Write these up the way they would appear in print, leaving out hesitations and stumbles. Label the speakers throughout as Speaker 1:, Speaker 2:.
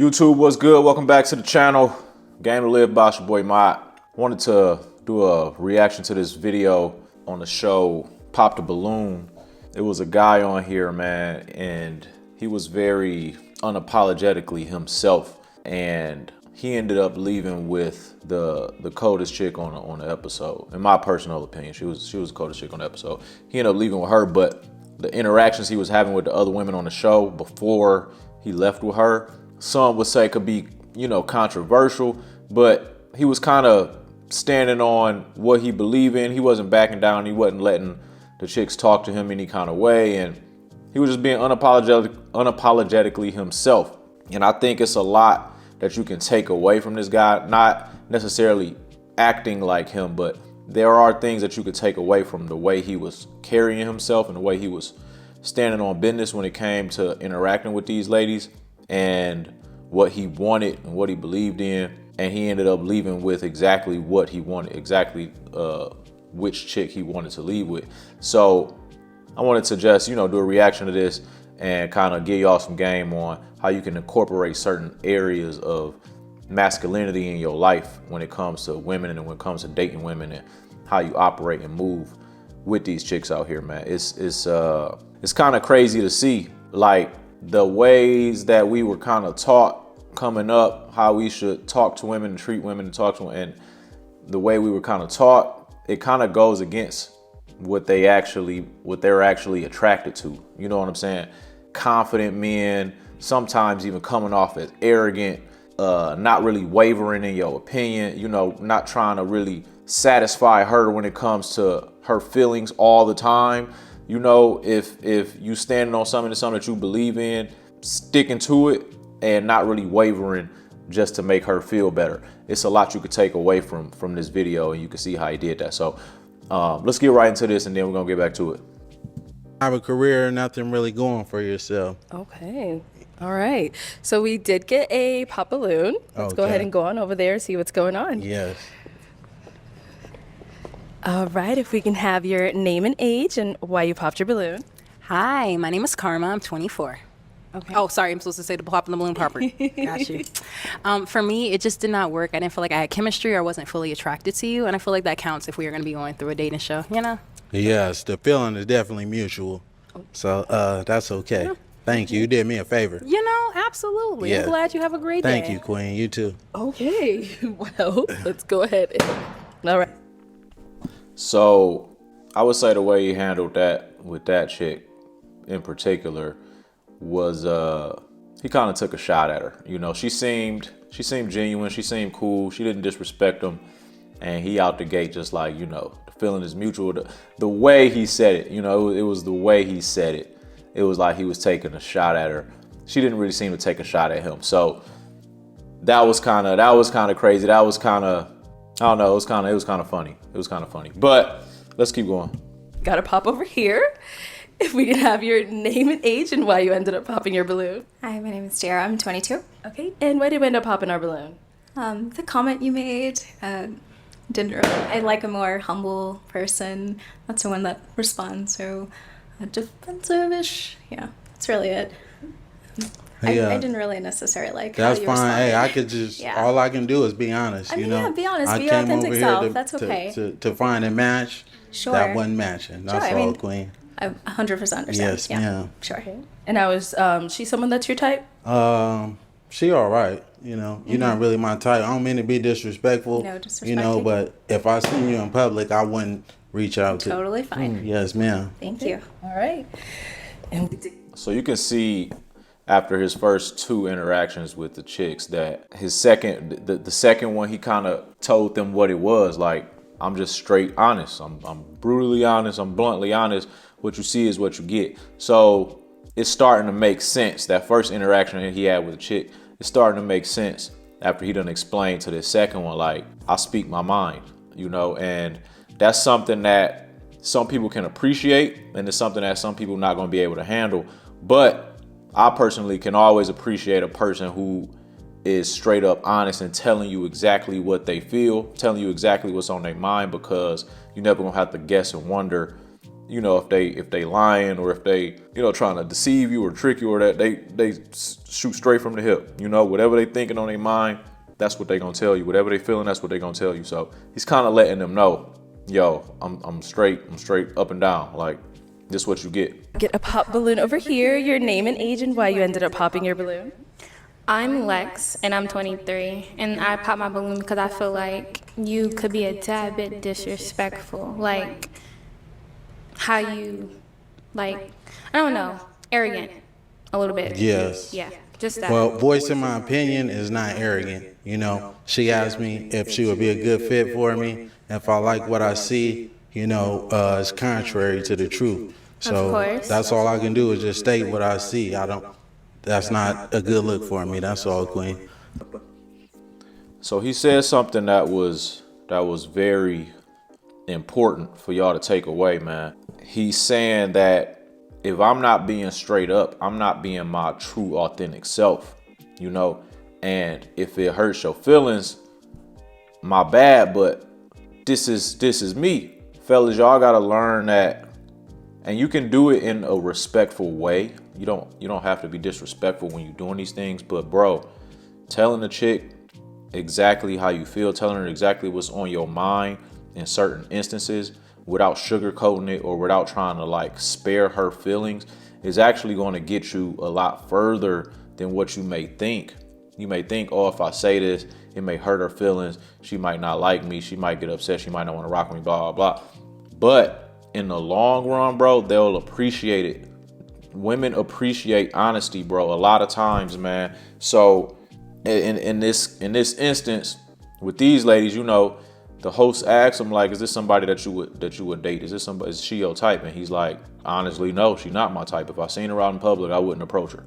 Speaker 1: YouTube, what's good? Welcome back to the channel. Game to Live by your boy Mott. Wanted to do a reaction to this video on the show Pop the Balloon. It was a guy on here, man, and he was very unapologetically himself, and he ended up leaving with the coldest chick on the episode. In my personal opinion, she was the coldest chick on the episode. He ended up leaving with her, but the interactions he was having with the other women on the show before he left with her, some would say could be, controversial, but he was kind of standing on what he believed in. He wasn't backing down. He wasn't letting the chicks talk to him any kind of way, and he was just being unapologetically himself. And I think it's a lot that you can take away from this guy, not necessarily acting like him, but there are things that you could take away from the way he was carrying himself and the way he was standing on business when it came to interacting with these ladies and what he wanted and what he believed in. And he ended up leaving with exactly what he wanted, exactly which chick he wanted to leave with. So I wanted to just, do a reaction to this and kind of give y'all some game on how you can incorporate certain areas of masculinity in your life when it comes to women and when it comes to dating women and how you operate and move with these chicks out here, man. It's kind of crazy to see, like, the ways that we were kind of taught coming up, how we should talk to women and treat women and talk to them, and the way we were kind of taught, it kind of goes against what they're actually attracted to. You know what I'm saying? Confident men, sometimes even coming off as arrogant, not really wavering in your opinion, not trying to really satisfy her when it comes to her feelings all the time. If you standing on something that you believe in, sticking to it and not really wavering just to make her feel better. It's a lot you could take away from this video, and you can see how he did that. So let's get right into this, and then we're gonna get back to it.
Speaker 2: Have a career, nothing really going for yourself.
Speaker 3: Okay. All right. So we did get a pop balloon. Let's go ahead and go on over there and see what's going on.
Speaker 2: Yes.
Speaker 3: All right. If we can have your name and age and why you popped your balloon.
Speaker 4: Hi, my name is Karma. I'm 24.
Speaker 3: Okay.
Speaker 4: Oh, sorry. I'm supposed to say the pop in the balloon proper. Got you. For me, it just did not work. I didn't feel like I had chemistry or I wasn't fully attracted to you. And I feel like that counts if we are going to be going through a dating show,
Speaker 2: Yes, the feeling is definitely mutual. So that's okay. Yeah. Thank you. You did me a favor.
Speaker 4: Absolutely.
Speaker 2: Yeah.
Speaker 4: I'm glad you have a great day.
Speaker 2: Thank you, Queen. You too.
Speaker 3: Okay. Well, let's go ahead. All right.
Speaker 1: So I would say the way he handled that with that chick in particular was he kind of took a shot at her. She seemed genuine, she seemed cool, she didn't disrespect him, and he out the gate just like, the feeling is mutual. The way he said it, it was the way he said it. It was like he was taking a shot at her. She didn't really seem to take a shot at him. So that was kind of crazy. That was kind of, I don't know, it was kind of funny. It was kind of funny. But let's keep going.
Speaker 3: Got to pop over here. If we can have your name and age and why you ended up popping your balloon.
Speaker 5: Hi, my name is Dara. I'm 22.
Speaker 3: Okay. And why did we end up popping our balloon?
Speaker 5: The comment you made, didn't really. I like a more humble person, not someone that responds so defensive-ish. Yeah, that's really it. I didn't really necessarily like
Speaker 2: that's
Speaker 5: how you
Speaker 2: fine.
Speaker 5: responded.
Speaker 2: Hey, I could just all I can do is be honest.
Speaker 5: Be honest.
Speaker 2: I
Speaker 5: Be your
Speaker 2: came
Speaker 5: authentic
Speaker 2: over
Speaker 5: self.
Speaker 2: here
Speaker 5: That's okay.
Speaker 2: to find a match.
Speaker 5: Sure.
Speaker 2: That wasn't matching. That's all, Queen.
Speaker 5: I 100% understand.
Speaker 2: Yes,
Speaker 5: yeah.
Speaker 2: ma'am.
Speaker 5: Sure.
Speaker 3: Okay. And I was she someone that's your type?
Speaker 2: She all right. You're not really my type. I don't mean to be disrespectful.
Speaker 5: No disrespect.
Speaker 2: But if I seen you in public, I wouldn't reach out to.
Speaker 5: Totally fine.
Speaker 2: Yes, ma'am.
Speaker 5: Thank you.
Speaker 3: All right. And
Speaker 1: So you can see after his first two interactions with the chicks that his the second one, he kind of told them what it was. Like, I'm just straight honest. I'm brutally honest. I'm bluntly honest. What you see is what you get. So it's starting to make sense. That first interaction he had with the chick, it's starting to make sense after he done explained to the second one, like, I speak my mind, and that's something that some people can appreciate, and it's something that some people not going to be able to handle. But I personally can always appreciate a person who is straight up honest and telling you exactly what they feel, telling you exactly what's on their mind, because you're never gonna have to guess and wonder you know, if they lying or if they, you know, trying to deceive you or trick you or that, they shoot straight from the hip. You know, whatever they thinking on their mind, that's what they gonna tell you. Whatever they feeling, that's what they gonna tell you. So he's kind of letting them know, yo, I'm straight up and down. Like, this what you get.
Speaker 3: Get a pop balloon over here, your name and age and why you ended up popping your balloon.
Speaker 6: I'm Lex, and I'm 23, and I pop my balloon because I feel like you could be a tad bit disrespectful, like how you, like, I don't know, arrogant a little bit.
Speaker 2: Yes.
Speaker 6: Yeah, just that.
Speaker 2: Well, voicing my opinion is not arrogant. You know, she asked me if she would be a good fit for me. If I like what I see, you know, it's contrary to the truth. So
Speaker 6: Of course.
Speaker 2: that's all I can do is just state what I see. That's not a good look for me. That's all, Queen.
Speaker 1: So he said something that was very important for y'all to take away, man. He's saying that if I'm not being straight up, I'm not being my true authentic self, you know? And if it hurts your feelings, my bad, but this is me. Fellas, y'all gotta learn that, and you can do it in a respectful way. You don't have to be disrespectful when you're doing these things, but bro, telling the chick exactly how you feel, telling her exactly what's on your mind in certain instances without sugarcoating it or without trying to like spare her feelings is actually going to get you a lot further than what you may think. You may think, oh, if I say this, it may hurt her feelings. She might not like me. She might get upset. She might not want to rock with me, blah, blah, blah. But in the long run, bro, they'll appreciate it. Women appreciate honesty, bro, a lot of times, man. So in this instance with these ladies, you know, the host asks him like, is this somebody that you would date? Is she your type? And he's like, honestly, no, she's not my type. If I seen her out in public, I wouldn't approach her.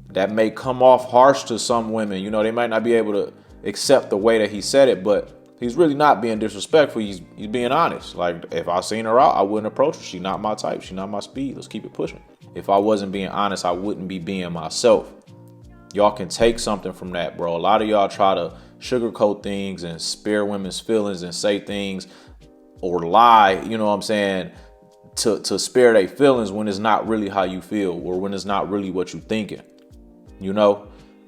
Speaker 1: That may come off harsh to some women. You know, they might not be able to accept the way that he said it, but he's really not being disrespectful. He's being honest. Like, if I seen her out, I wouldn't approach her. She's not my type. She's not my speed. Let's keep it pushing. If I wasn't being honest, I wouldn't be being myself. Y'all can take something from that, bro. A lot of y'all try to sugarcoat things and spare women's feelings and say things or lie, you know what I'm saying, to spare their feelings when it's not really how you feel or when it's not really what you're thinking. You know,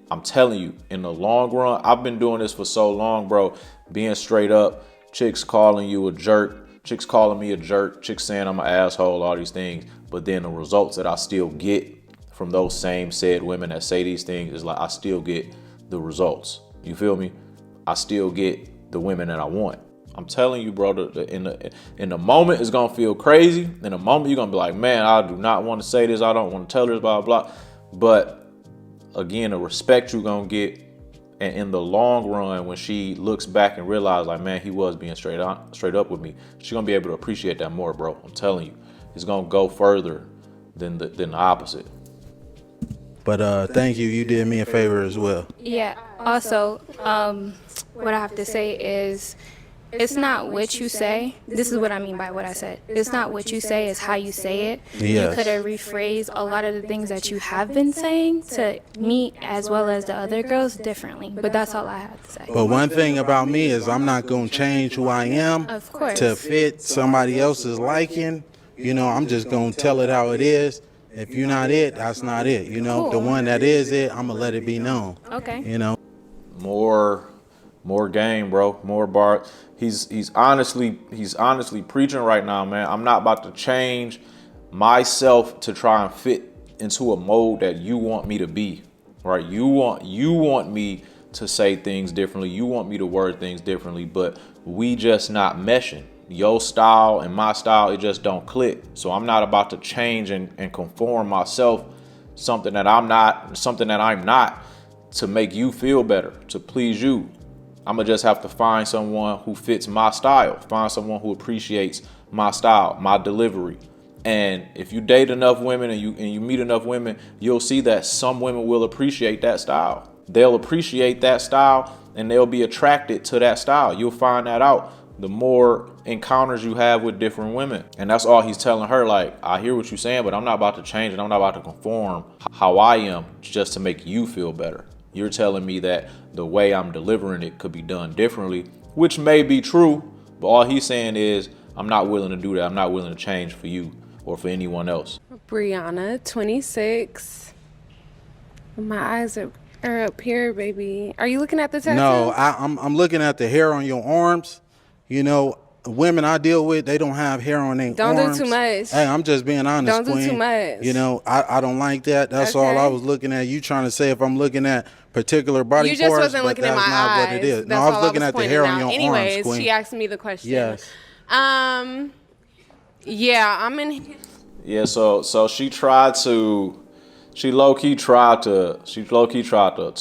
Speaker 1: I'm telling you, in the long run, I've been doing this for so long, bro. Being straight up, chicks calling you a jerk, chicks calling me a jerk, chicks saying I'm an asshole, all these things. But then the results that I still get from those same said women that say these things is like, I still get the results. You feel me? I still get the women that I want. I'm telling you, bro, in the moment it's gonna feel crazy. In the moment you're gonna be like, man, I do not want to say this. I don't want to tell her this, blah, blah, blah. But again, the respect you're gonna get, and in the long run, when she looks back and realizes like, man, he was being straight up with me, she's gonna be able to appreciate that more, bro. I'm telling you, it's gonna go further than the opposite.
Speaker 2: But thank you. You did me a favor as well.
Speaker 6: Yeah. Also, what I have to say is, it's not what you say. This is what I mean by what I said. It's not what you say, it's how you say it.
Speaker 2: Yes.
Speaker 6: You could have rephrased a lot of the things that you have been saying to me as well as the other girls differently. But that's all I have to say.
Speaker 2: But one thing about me is I'm not going to change who I am
Speaker 6: Of course.
Speaker 2: to fit somebody else's liking. You know, I'm just going to tell it how it is. If you're not it, that's not it. You know, the one that is it, I'm going to let it be known.
Speaker 6: Okay.
Speaker 2: You know.
Speaker 1: More game, bro. More bar. He's honestly preaching right now, man. I'm not about to change myself to try and fit into a mold that you want me to be, right? You want me to say things differently. You want me to word things differently, but we just not meshing. Your style and my style, it just don't click. So I'm not about to change and conform myself something that I'm not to make you feel better, to please you. I'm gonna just have to find someone who fits my style, find someone who appreciates my style, my delivery. And if you date enough women and you meet enough women, you'll see that some women will appreciate that style. They'll appreciate that style and they'll be attracted to that style. You'll find that out the more encounters you have with different women. And that's all he's telling her, like, I hear what you're saying, but I'm not about to change it. I'm not about to conform how I am just to make you feel better. You're telling me that the way I'm delivering it could be done differently, which may be true, but all he's saying is, I'm not willing to do that. I'm not willing to change for you or for anyone else.
Speaker 7: Brianna, 26. My eyes are up here, baby. Are you looking at the tattoo?
Speaker 2: No, I'm looking at the hair on your arms. You know, women I deal with, they don't have hair on their arms.
Speaker 7: Don't do too much.
Speaker 2: Hey, I'm just being honest,
Speaker 7: Don't do
Speaker 2: Queen.
Speaker 7: too much.
Speaker 2: You know, I don't like that. That's all I
Speaker 7: Okay.
Speaker 2: was looking at. You trying to say if I'm looking at particular body
Speaker 7: You just
Speaker 2: parts,
Speaker 7: wasn't
Speaker 2: but
Speaker 7: looking at
Speaker 2: that's
Speaker 7: my
Speaker 2: not
Speaker 7: eyes.
Speaker 2: what it is. No,
Speaker 7: That's
Speaker 2: I was
Speaker 7: all
Speaker 2: looking at the hair on
Speaker 7: pointing
Speaker 2: your
Speaker 7: out. Anyways,
Speaker 2: arms, Queen.
Speaker 7: she asked me the question.
Speaker 2: Yes.
Speaker 7: Yeah, I'm in.
Speaker 1: Yeah, so she low-key tried to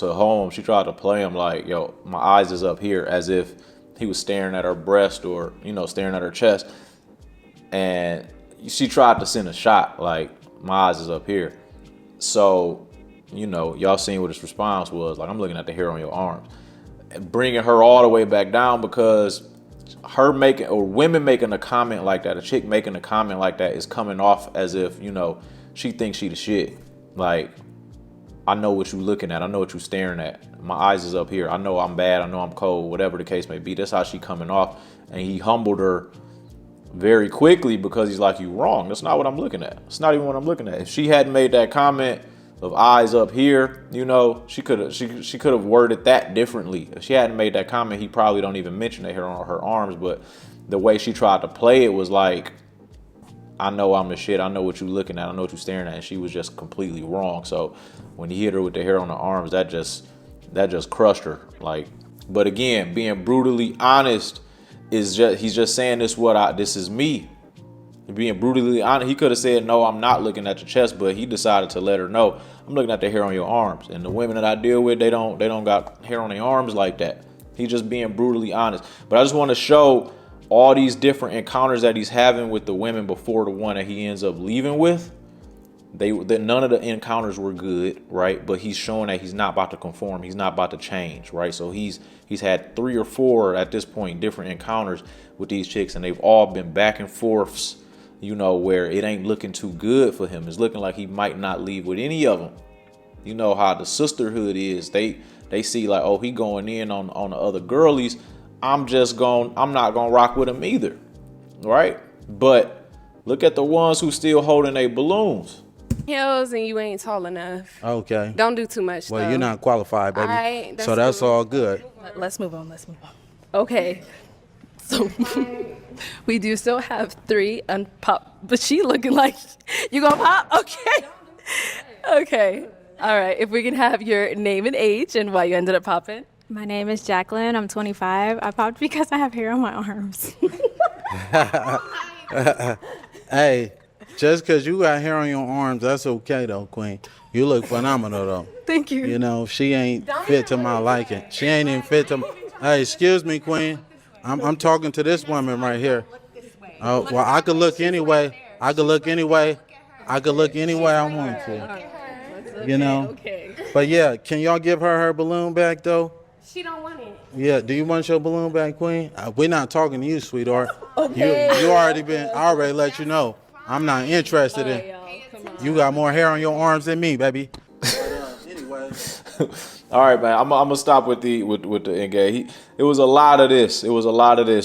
Speaker 1: home. She tried to play him like, yo, my eyes is up here, as if he was staring at her breast or, you know, staring at her chest. And she tried to send a shot like, my eyes is up here. So, you know, y'all seen what his response was. Like, I'm looking at the hair on your arms. And bringing her all the way back down, because women making a comment like that, a chick making a comment like that is coming off as if, you know, she thinks she the shit. Like, I know what you looking at. I know what you staring at. My eyes is up here. I know I'm bad. I know I'm cold, whatever the case may be. That's how she coming off. And he humbled her very quickly because he's like, you wrong. That's not what I'm looking at. It's not even what I'm looking at. If she hadn't made that comment of eyes up here, you know, she could have worded that differently. If she hadn't made that comment, he probably don't even mention the hair on her arms. But the way she tried to play it was like, I know I'm the shit. I know what you looking at. I know what you staring at. And she was just completely wrong. So when he hit her with the hair on her arms, that just crushed her. Like, but again, being brutally honest is he's just saying this is me. Being brutally honest, he could have said, no, I'm not looking at your chest, but he decided to let her know, I'm looking at the hair on your arms. And the women that I deal with, they don't got hair on their arms like that. He's just being brutally honest. But I just want to show all these different encounters that he's having with the women before the one that he ends up leaving with. None of the encounters were good, right? But he's showing that he's not about to conform. He's not about to change, right? So he's had 3 or 4 at this point different encounters with these chicks, and they've all been back and forths, you know, where it ain't looking too good for him. It's looking like he might not leave with any of them. You know how the sisterhood is. They see like, oh, he going in on the other girlies. I'm not gonna rock with him either, right? But look at the ones who still holding their balloons.
Speaker 7: Heels and you ain't tall enough.
Speaker 2: Okay.
Speaker 7: Don't do too much.
Speaker 2: Well,
Speaker 7: though.
Speaker 2: you're not qualified, baby.
Speaker 7: Alright, that's
Speaker 2: so that's
Speaker 7: cool.
Speaker 2: all good.
Speaker 3: Let's move on. Okay. So we do still have 3 unpop, but she looking like you gonna pop? Okay. Okay. All right. If we can have your name and age and why you ended up popping.
Speaker 8: My name is Jacqueline. I'm 25. I popped because I have hair on my arms.
Speaker 2: Hey, just because you got hair on your arms, that's okay, though, Queen. You look phenomenal, though.
Speaker 3: Thank you.
Speaker 2: You know, she ain't fit to my liking. She ain't even fit to Hey, excuse me, Queen. I'm talking to this woman right here. Oh, well, I could look anyway. I could look any way I want to. You know?
Speaker 3: Okay.
Speaker 2: But, yeah, can y'all give her balloon back, though?
Speaker 7: She don't want it.
Speaker 2: Yeah, do you want your balloon back, Queen? We're not talking to you, sweetheart.
Speaker 3: Okay.
Speaker 2: I already let you know. I'm not interested in. You got more hair on your arms than me, baby. Anyway.
Speaker 1: All right, man. I'm gonna stop with the engage. It was a lot of this.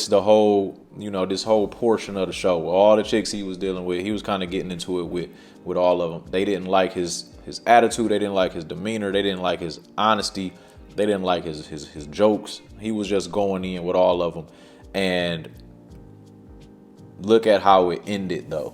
Speaker 1: The whole, you know, this whole portion of the show. All the chicks he was dealing with, he was kind of getting into it with all of them. They didn't like his attitude. They didn't like his demeanor. They didn't like his honesty. They didn't like his jokes. He was just going in with all of them. And look at how it ended, though.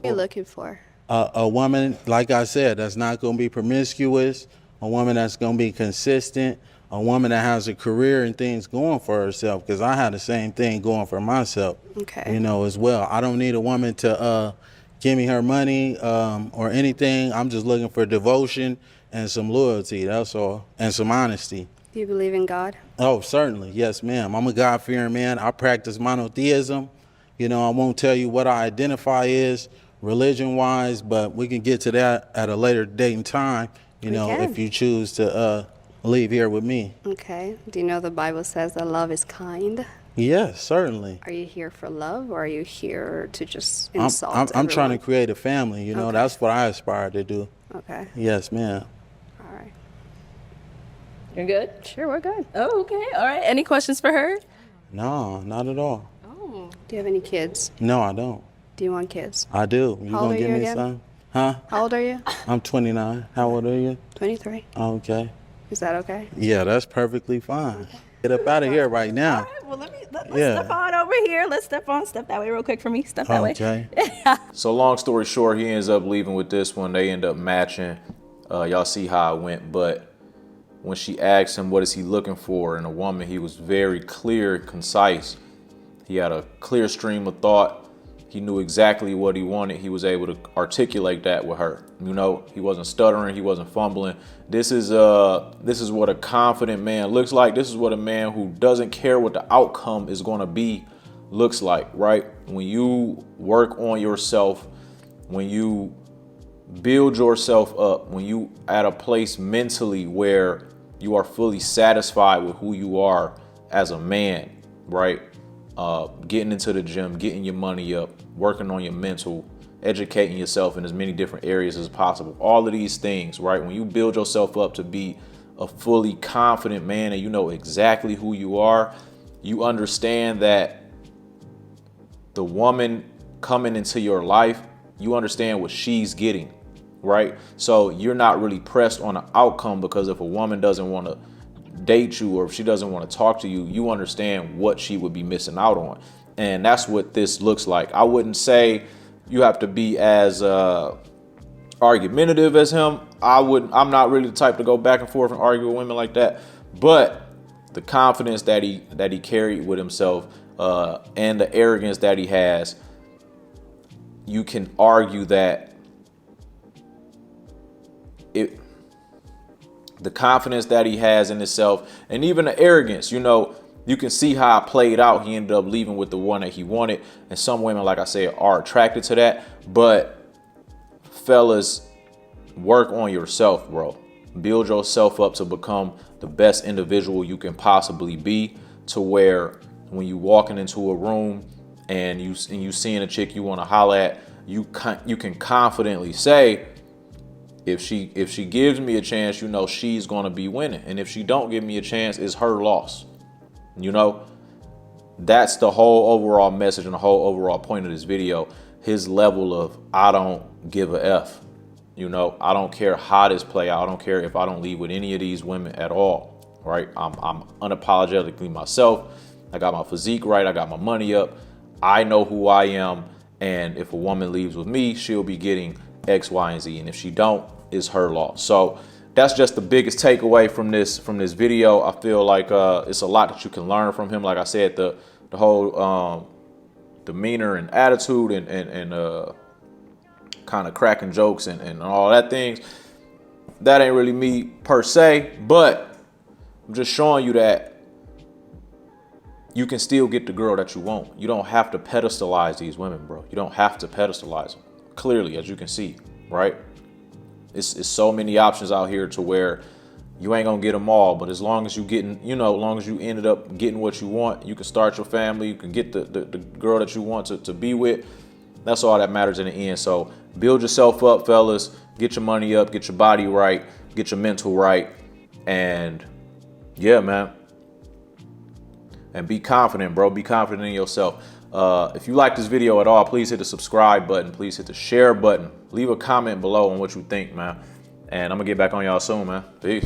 Speaker 9: What are you looking for?
Speaker 2: A woman, like I said, that's not going to be promiscuous. A woman that's going to be consistent. A woman that has a career and things going for herself. Because I had the same thing going for myself.
Speaker 9: Okay.
Speaker 2: You know, as well. I don't need a woman to give me her money or anything. I'm just looking for devotion and some loyalty, that's all, and some honesty.
Speaker 9: Do you believe in God?
Speaker 2: Oh, certainly. Yes, ma'am. I'm a God-fearing man. I practice monotheism. You know, I won't tell you what I identify as religion-wise, but we can get to that at a later date and time, you know, if you choose to leave here with me.
Speaker 9: Okay. Do you know the Bible says that love is kind?
Speaker 2: Yes, certainly.
Speaker 9: Are you here for love, or are you here to just insult
Speaker 2: I'm trying to
Speaker 9: everyone?
Speaker 2: create a family, you know.
Speaker 9: Okay.
Speaker 2: That's what I aspire to do.
Speaker 9: Okay.
Speaker 2: Yes, ma'am.
Speaker 9: All right.
Speaker 3: You're good?
Speaker 9: Sure, we're good.
Speaker 3: Oh, okay. All right. Any questions for her?
Speaker 2: No, not at all.
Speaker 3: Oh
Speaker 9: Do you have any kids?
Speaker 2: No, I don't.
Speaker 9: Do you want kids?
Speaker 2: I do. You
Speaker 9: How old
Speaker 2: gonna
Speaker 9: are
Speaker 2: give
Speaker 9: you
Speaker 2: me
Speaker 9: again?
Speaker 2: some? Huh?
Speaker 9: How old are you?
Speaker 2: I'm 29. How old are you?
Speaker 9: 23.
Speaker 2: Okay.
Speaker 9: Is that okay?
Speaker 2: Yeah, that's perfectly fine. Get up out of here right now.
Speaker 3: Well, let's
Speaker 2: Yeah.
Speaker 3: step on over here. Let's step that way real quick for me. Step that way.
Speaker 2: Okay.
Speaker 1: So long story short, he ends up leaving with this one. They end up matching. Y'all see how it went. But when she asked him what is he looking for in a woman, he was very clear, concise. He had a clear stream of thought. He knew exactly what he wanted. He was able to articulate that with her. You know, he wasn't stuttering. He wasn't fumbling. This is what a confident man looks like. This is what a man who doesn't care what the outcome is going to be looks like, right? When you work on yourself, when you build yourself up, when you at a place mentally where you are fully satisfied with who you are as a man, right? Getting into the gym, getting your money up, working on your mental, educating yourself in as many different areas as possible. All of these things, right? When you build yourself up to be a fully confident man and you know exactly who you are, you understand that the woman coming into your life, you understand what she's getting, right? So you're not really pressed on an outcome, because if a woman doesn't want to date you or if she doesn't want to talk to you, you understand what she would be missing out on. And that's what this looks like. I wouldn't say you have to be as argumentative as him. I'm not really the type to go back and forth and argue with women like that. But the confidence that he carried with himself and the arrogance that he has, you can argue that the confidence that he has in himself and even the arrogance, you know, you can see how it played out. He ended up leaving with the one that he wanted. And some women, like I said, are attracted to that. But fellas, work on yourself, bro. Build yourself up to become the best individual you can possibly be, to where when you walking into a room and you seeing a chick you want to holler at, you can confidently say, if she gives me a chance, you know she's gonna be winning. And if she don't give me a chance, it's her loss. You know, that's the whole overall message and the whole overall point of this video. His level of I don't give a F. You know, I don't care how this play out. I don't care if I don't leave with any of these women at all. Right? I'm unapologetically myself. I got my physique right. I got my money up. I know who I am. And if a woman leaves with me, she'll be getting X, Y, and Z. And if she don't, it's her loss. So that's just the biggest takeaway from this video. I feel like it's a lot that you can learn from him. Like I said, the whole demeanor and attitude and kind of cracking jokes and all that things, that ain't really me per se, but I'm just showing you that you can still get the girl that you want. You don't have to pedestalize these women, bro. You don't have to pedestalize them. Clearly, as you can see, right? It's so many options out here to where you ain't gonna get them all, but as long as you getting, you know, as long as you ended up getting what you want, you can start your family, you can get the girl that you want to be with. That's all that matters in the end. So build yourself up, fellas. Get your money up, get your body right, get your mental right, and yeah, man. And be confident, bro. Be confident in yourself. If you like this video at all, please hit the subscribe button. Please hit the share button. Leave a comment below on what you think, man. And I'm gonna get back on y'all soon, man. Peace.